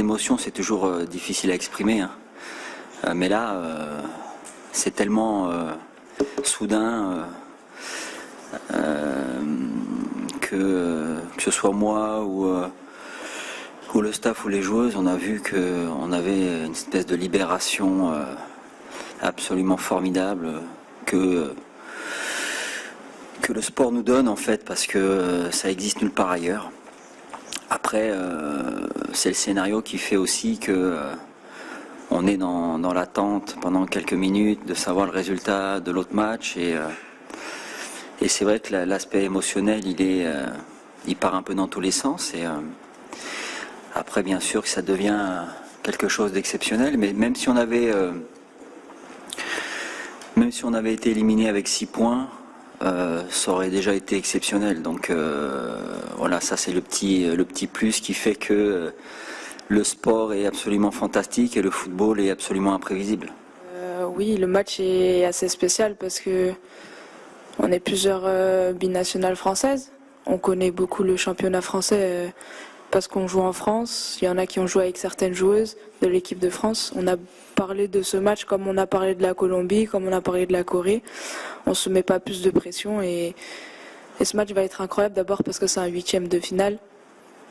émotions, c'est toujours difficile à exprimer. Hein. Mais là, c'est tellement soudain que ce soit moi ou le staff ou les joueuses, on a vu qu'on avait une espèce de libération absolument formidable que le sport nous donne en fait, parce que ça existe nulle part ailleurs. Après, c'est le scénario qui fait aussi que on est dans l'attente pendant quelques minutes de savoir le résultat de l'autre match, et c'est vrai que l'aspect émotionnel il part un peu dans tous les sens, et après bien sûr que ça devient quelque chose d'exceptionnel, mais même si on avait été éliminé avec 6 points, ça aurait déjà été exceptionnel. Donc voilà, ça c'est le petit plus qui fait que le sport est absolument fantastique et le football est absolument imprévisible. Oui, le match est assez spécial parce que on est plusieurs binationales françaises. On connaît beaucoup le championnat français parce qu'on joue en France. Il y en a qui ont joué avec certaines joueuses de l'équipe de France. On a parlé de ce match comme on a parlé de la Colombie, comme on a parlé de la Corée. On ne se met pas plus de pression et ce match va être incroyable, d'abord parce que c'est un 8e de finale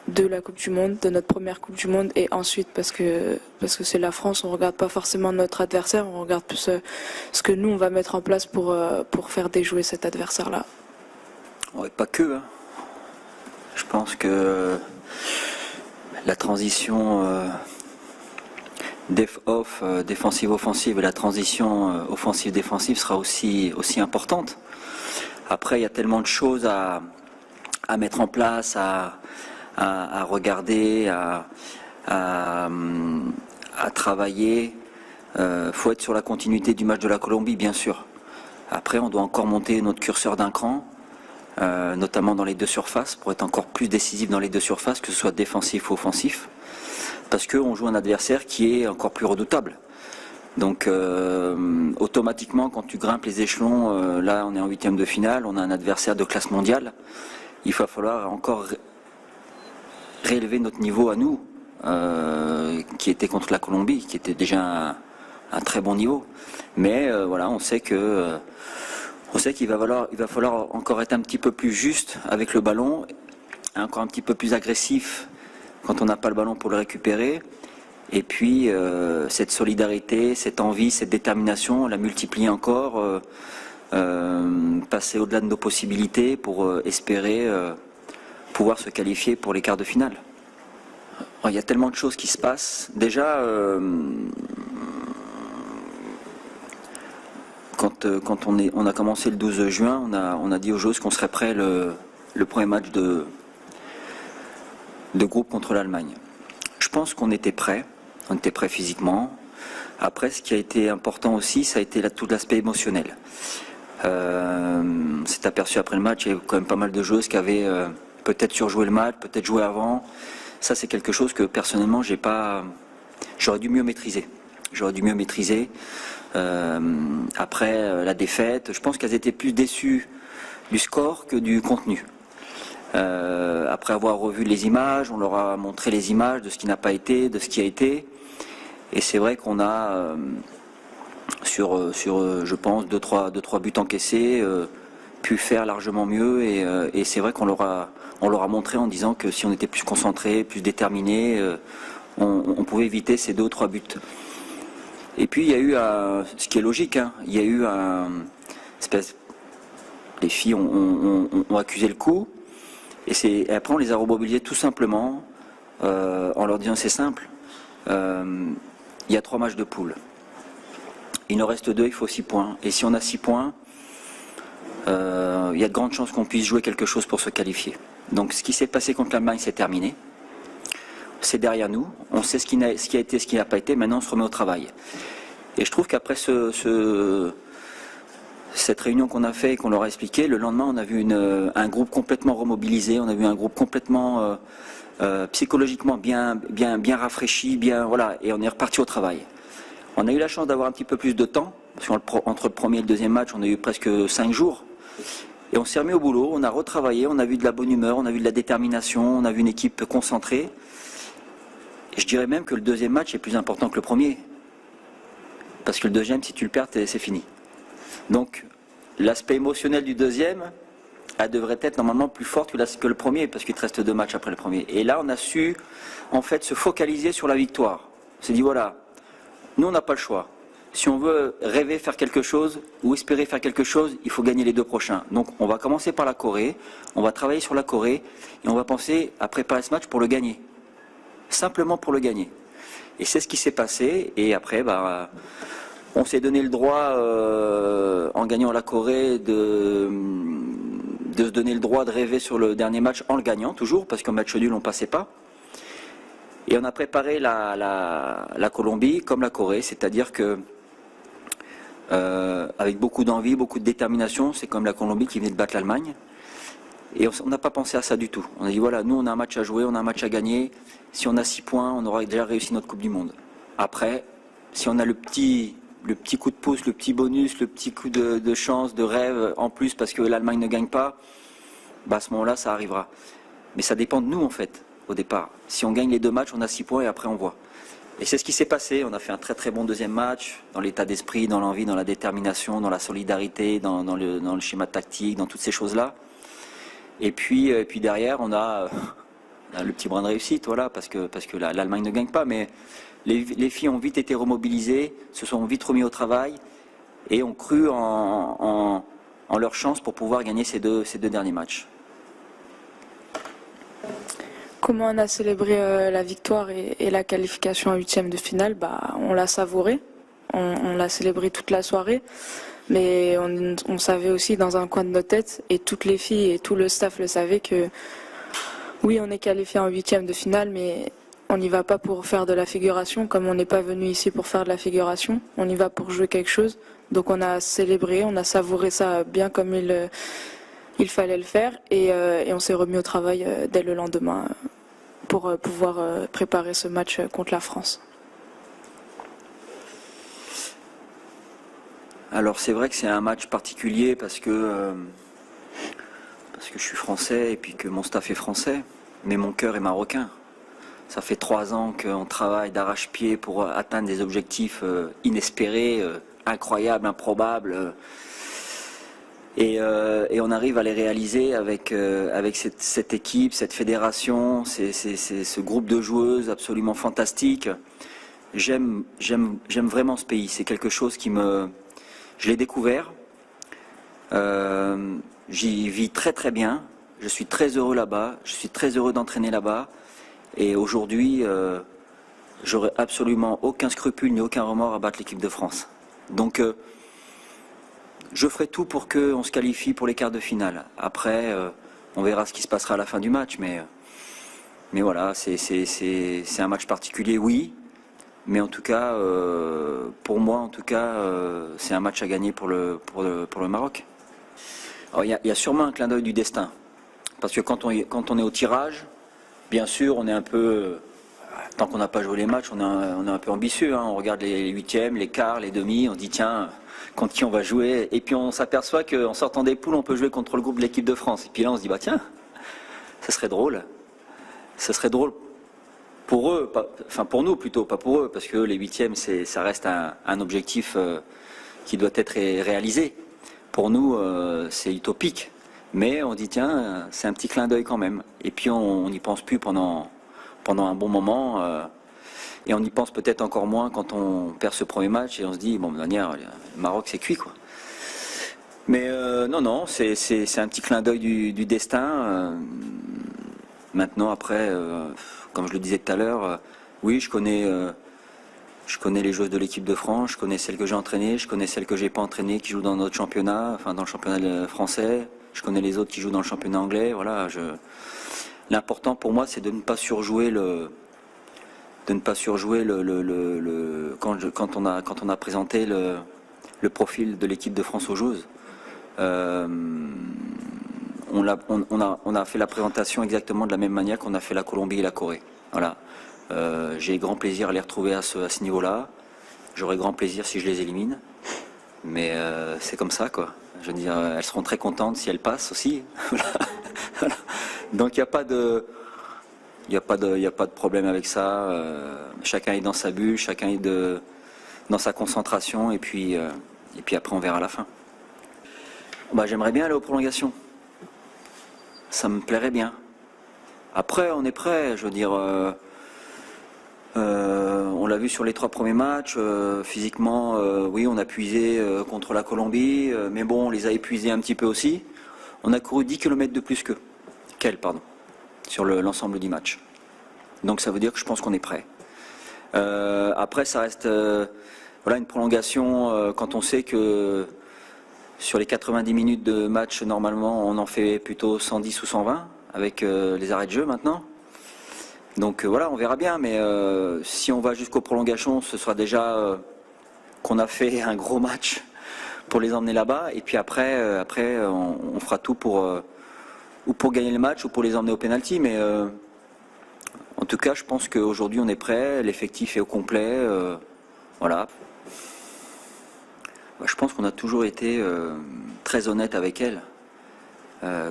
de la Coupe du Monde, de notre première Coupe du Monde, et ensuite parce que c'est la France. On ne regarde pas forcément notre adversaire, on regarde plus ce que nous on va mettre en place pour faire déjouer cet adversaire-là. Ouais, pas que. Hein. Je pense que la transition défensive-offensive et la transition offensive-défensive sera aussi importante. Après, il y a tellement de choses à mettre en place, à regarder, à travailler. Faut être sur la continuité du match de la Colombie, bien sûr. Après, on doit encore monter notre curseur d'un cran, notamment dans les deux surfaces, pour être encore plus décisif dans les deux surfaces, que ce soit défensif ou offensif, parce qu'on joue un adversaire qui est encore plus redoutable. Donc automatiquement, quand tu grimpes les échelons, là on est en 8e de finale, on a un adversaire de classe mondiale, il va falloir encore réélever notre niveau à nous, qui était contre la Colombie, qui était déjà un très bon niveau. Mais voilà, on sait qu'il va falloir encore être un petit peu plus juste avec le ballon, encore un petit peu plus agressif quand on n'a pas le ballon pour le récupérer. Et puis cette solidarité, cette envie, cette détermination, on la multiplier encore, passer au-delà de nos possibilités pour espérer pouvoir se qualifier pour les quarts de finale. Alors, il y a tellement de choses qui se passent. Déjà, quand on a commencé le 12 juin, on a dit aux joueuses qu'on serait prêt le premier match de groupe contre l'Allemagne. Je pense qu'on était prêt. On était prêt physiquement. Après, ce qui a été important aussi, ça a été tout l'aspect émotionnel. On s'est aperçu après le match, il y avait quand même pas mal de joueuses qui avaient peut-être surjoué le match, peut-être joué avant. Ça, c'est quelque chose que personnellement, j'aurais dû mieux maîtriser. Après la défaite, je pense qu'elles étaient plus déçues du score que du contenu. Après avoir revu les images, on leur a montré les images de ce qui n'a pas été, de ce qui a été. Et c'est vrai qu'on a, sur je pense, 2-3 buts encaissés, pu faire largement mieux. Et c'est vrai qu'on leur a montré en disant que si on était plus concentré, plus déterminé, on pouvait éviter ces 2 ou 3 buts. Et puis il y a eu, ce qui est logique, hein, il y a eu les filles ont accusé le coup. Et après on les a remobilisées tout simplement en leur disant c'est simple. Il y a 3 matchs de poule. Il en reste 2, il faut 6 points. Et si on a 6 points, il y a de grandes chances qu'on puisse jouer quelque chose pour se qualifier. Donc ce qui s'est passé contre l'Allemagne, c'est terminé. C'est derrière nous. On sait ce qui a été, ce qui n'a pas été. Maintenant, on se remet au travail. Et je trouve qu'après cette réunion qu'on a fait et qu'on leur a expliqué, le lendemain, on a vu un groupe complètement remobilisé. On a vu un groupe complètement psychologiquement bien rafraîchi, voilà, et on est reparti au travail. On a eu la chance d'avoir un petit peu plus de temps, parce qu'entre le premier et le deuxième match, on a eu presque 5 jours, et on s'est remis au boulot, on a retravaillé, on a vu de la bonne humeur, on a vu de la détermination, on a vu une équipe concentrée, Je dirais même que le deuxième match est plus important que le premier. Parce que le deuxième, si tu le perds, c'est fini. Donc, l'aspect émotionnel du deuxième, elle devrait être normalement plus forte que le premier, parce qu'il te reste 2 matchs après le premier. Et là, on a su, en fait, se focaliser sur la victoire. On s'est dit, voilà, nous, on n'a pas le choix. Si on veut rêver faire quelque chose, ou espérer faire quelque chose, il faut gagner les 2 prochains. Donc, on va commencer par la Corée, on va travailler sur la Corée, et on va penser à préparer ce match pour le gagner. Simplement pour le gagner. Et c'est ce qui s'est passé, et après, on s'est donné le droit, en gagnant la Corée, de se donner le droit de rêver sur le dernier match en le gagnant, toujours, parce qu'un match nul, on ne passait pas. Et on a préparé la Colombie comme la Corée, c'est-à-dire que, avec beaucoup d'envie, beaucoup de détermination, c'est comme la Colombie qui venait de battre l'Allemagne. Et on n'a pas pensé à ça du tout. On a dit, voilà, nous, on a un match à jouer, on a un match à gagner. Si on a 6 points, on aura déjà réussi notre Coupe du Monde. Après, si on a le petit coup de pouce, le petit bonus, le petit coup de chance, de rêve en plus parce que l'Allemagne ne gagne pas, à ce moment-là, ça arrivera. Mais ça dépend de nous, en fait, au départ. Si on gagne les 2 matchs, on a 6 points et après on voit. Et c'est ce qui s'est passé. On a fait un très très bon deuxième match, dans l'état d'esprit, dans l'envie, dans la détermination, dans la solidarité, dans le schéma tactique, dans toutes ces choses-là. Et puis derrière, on a le petit brin de réussite, voilà, parce que l'Allemagne ne gagne pas, mais les filles ont vite été remobilisées, se sont vite remis au travail et ont cru en leur chance pour pouvoir gagner ces deux derniers matchs. Comment on a célébré la victoire et la qualification en 8e de finale? On l'a savouré, on l'a célébré toute la soirée, mais on savait aussi dans un coin de nos têtes, et toutes les filles et tout le staff le savaient, que oui, on est qualifié en 8e de finale, mais on n'y va pas pour faire de la figuration, comme on n'est pas venu ici pour faire de la figuration, on y va pour jouer quelque chose. Donc on a célébré, on a savouré ça bien comme il fallait le faire, et on s'est remis au travail dès le lendemain pour pouvoir préparer ce match contre la France. Alors c'est vrai que c'est un match particulier parce que je suis français et puis que mon staff est français, mais mon cœur est marocain. Ça fait 3 ans qu'on travaille d'arrache-pied pour atteindre des objectifs inespérés, incroyables, improbables. Et on arrive à les réaliser avec cette équipe, cette fédération, ce groupe de joueuses absolument fantastique. J'aime vraiment ce pays. C'est quelque chose je l'ai découvert. J'y vis très très bien. Je suis très heureux là-bas. Je suis très heureux d'entraîner là-bas. Et aujourd'hui, j'aurais absolument aucun scrupule ni aucun remords à battre l'équipe de France. Donc, je ferai tout pour qu'on se qualifie pour les quarts de finale. Après, on verra ce qui se passera à la fin du match. Mais voilà, c'est un match particulier, oui. Mais en tout cas, pour moi, en tout cas, c'est un match à gagner pour le Maroc. Alors, il y a sûrement un clin d'œil du destin. Parce que quand on est au tirage, bien sûr, on est un peu... Tant qu'on n'a pas joué les matchs, on est un peu ambitieux. Hein. On regarde les 8e, les quarts, les demi, on se dit tiens, contre qui on va jouer. Et puis on s'aperçoit qu'en sortant des poules, on peut jouer contre le groupe de l'équipe de France. Et puis là, on se dit tiens, ça serait drôle. Ça serait drôle pour eux, pour nous plutôt, pas pour eux, parce que les 8e, ça reste un objectif qui doit être réalisé. Pour nous, c'est utopique. Mais on dit tiens, c'est un petit clin d'œil quand même. Et puis on n'y pense plus pendant un bon moment. Et on y pense peut-être encore moins quand on perd ce premier match et on se dit, bon, de manière, le Maroc c'est cuit quoi. Mais non, c'est un petit clin d'œil du destin. Maintenant, après, comme je le disais tout à l'heure, oui, je connais les joueuses de l'équipe de France, je connais celles que j'ai entraînées, je connais celles que j'ai pas entraînées qui jouent dans notre championnat, enfin dans le championnat français, je connais les autres qui jouent dans le championnat anglais. Voilà, l'important pour moi, c'est de ne pas surjouer quand on a présenté le profil de l'équipe de France aux joueuses. On a fait la présentation exactement de la même manière qu'on a fait la Colombie et la Corée. Voilà. J'ai grand plaisir à les retrouver à ce niveau-là. J'aurai grand plaisir si je les élimine. Mais c'est comme ça, quoi. Je veux dire, elles seront très contentes si elles passent aussi. Voilà. Donc il n'y a pas de... Il n'y a pas de problème avec ça. Chacun est dans sa bulle, chacun est dans sa concentration, et puis après on verra à la fin. Bah, j'aimerais bien aller aux prolongations. Ça me plairait bien. Après, on est prêt. Je veux dire, on l'a vu sur les 3 premiers matchs. Physiquement, oui, on a puisé contre la Colombie, mais bon, on les a épuisés un petit peu aussi. On a couru 10 km de plus qu'elle, sur l'ensemble du match. Donc ça veut dire que je pense qu'on est prêt. Après, ça reste voilà, une prolongation quand on sait que sur les 90 minutes de match, normalement, on en fait plutôt 110 ou 120 avec les arrêts de jeu maintenant. Donc voilà, on verra bien, mais si on va jusqu'aux prolongations, ce sera déjà qu'on a fait un gros match pour les emmener là-bas, et puis après on fera tout ou pour gagner le match ou pour les emmener au pénalty, mais en tout cas, je pense qu'aujourd'hui on est prêt, l'effectif est au complet, voilà. Je pense qu'on a toujours été très honnête avec elle.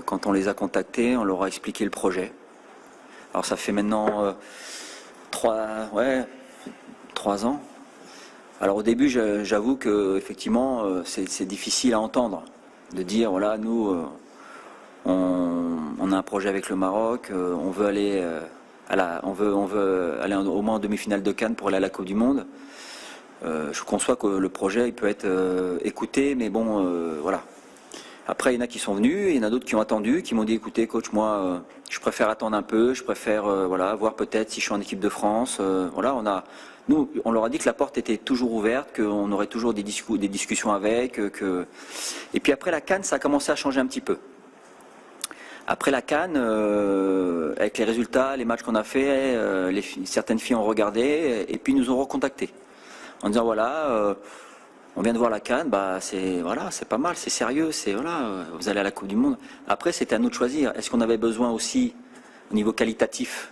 Quand on les a contactés, on leur a expliqué le projet. Alors ça fait maintenant 3 ans. Alors au début, j'avoue que effectivement, c'est difficile à entendre, de dire voilà, nous, on a un projet avec le Maroc, on veut aller on veut aller au moins en demi-finale de Cannes pour aller à la Coupe du Monde. Je conçois que le projet il peut être écouté, mais bon, voilà. Après, il y en a qui sont venus, et il y en a d'autres qui ont attendu, qui m'ont dit écoutez, coach, moi, je préfère attendre un peu, je préfère voilà, voir peut-être si je suis en équipe de France. Voilà, nous, on leur a dit que la porte était toujours ouverte, qu'on aurait toujours des discussions avec. Et puis après la CAN, ça a commencé à changer un petit peu. Après la CAN, avec les résultats, les matchs qu'on a fait, certaines filles ont regardé et puis nous ont recontactés en disant voilà, on vient de voir la CAN, bah c'est pas mal, c'est sérieux, vous allez à la Coupe du Monde. Après, c'était à nous de choisir. Est-ce qu'on avait besoin aussi au niveau qualitatif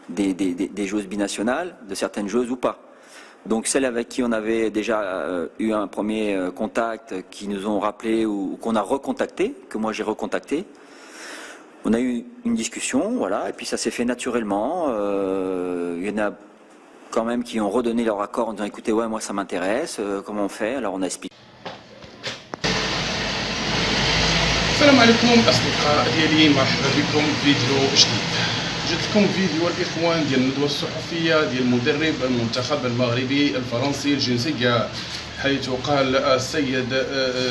des joueuses binationales, de certaines joueuses ou pas? Donc celles avec qui on avait déjà eu un premier contact, qui nous ont rappelé ou qu'on a recontacté, que moi j'ai recontacté. On a eu une discussion, voilà, et puis ça s'est fait naturellement. Il y en a quand même qui ont redonné leur accord en disant écoutez, ouais, moi ça m'intéresse, comment on fait? Alors on a expliqué. السلام عليكم اصدقاء ديالي، مرحبا بكم في فيديو جديد. جاتكم فيديو الاخوان ديال الندوه الصحفيه ديال مدرب المنتخب المغربي الفرنسي الجنسيه، حيث قال السيد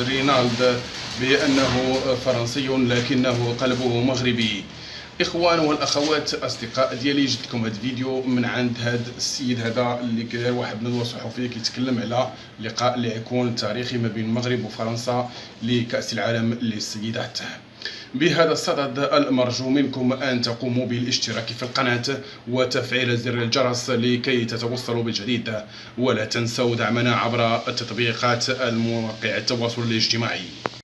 رينالد بانه فرنسي لكنه قلبه مغربي. اخوان والاخوات اصدقاء ديالي، جبت لكم هذا الفيديو من عند هذا السيد هذا اللي كدار واحد الندوه صحفيه كيتكلم على لقاء اللي يكون تاريخي ما بين المغرب وفرنسا لكاس العالم للسيدات. بهذا الصدد المرجو منكم أن تقوموا بالاشتراك في القناة وتفعيل زر الجرس لكي تتوصلوا بالجديد، ولا تنسوا دعمنا عبر التطبيقات المواقع التواصل الاجتماعي.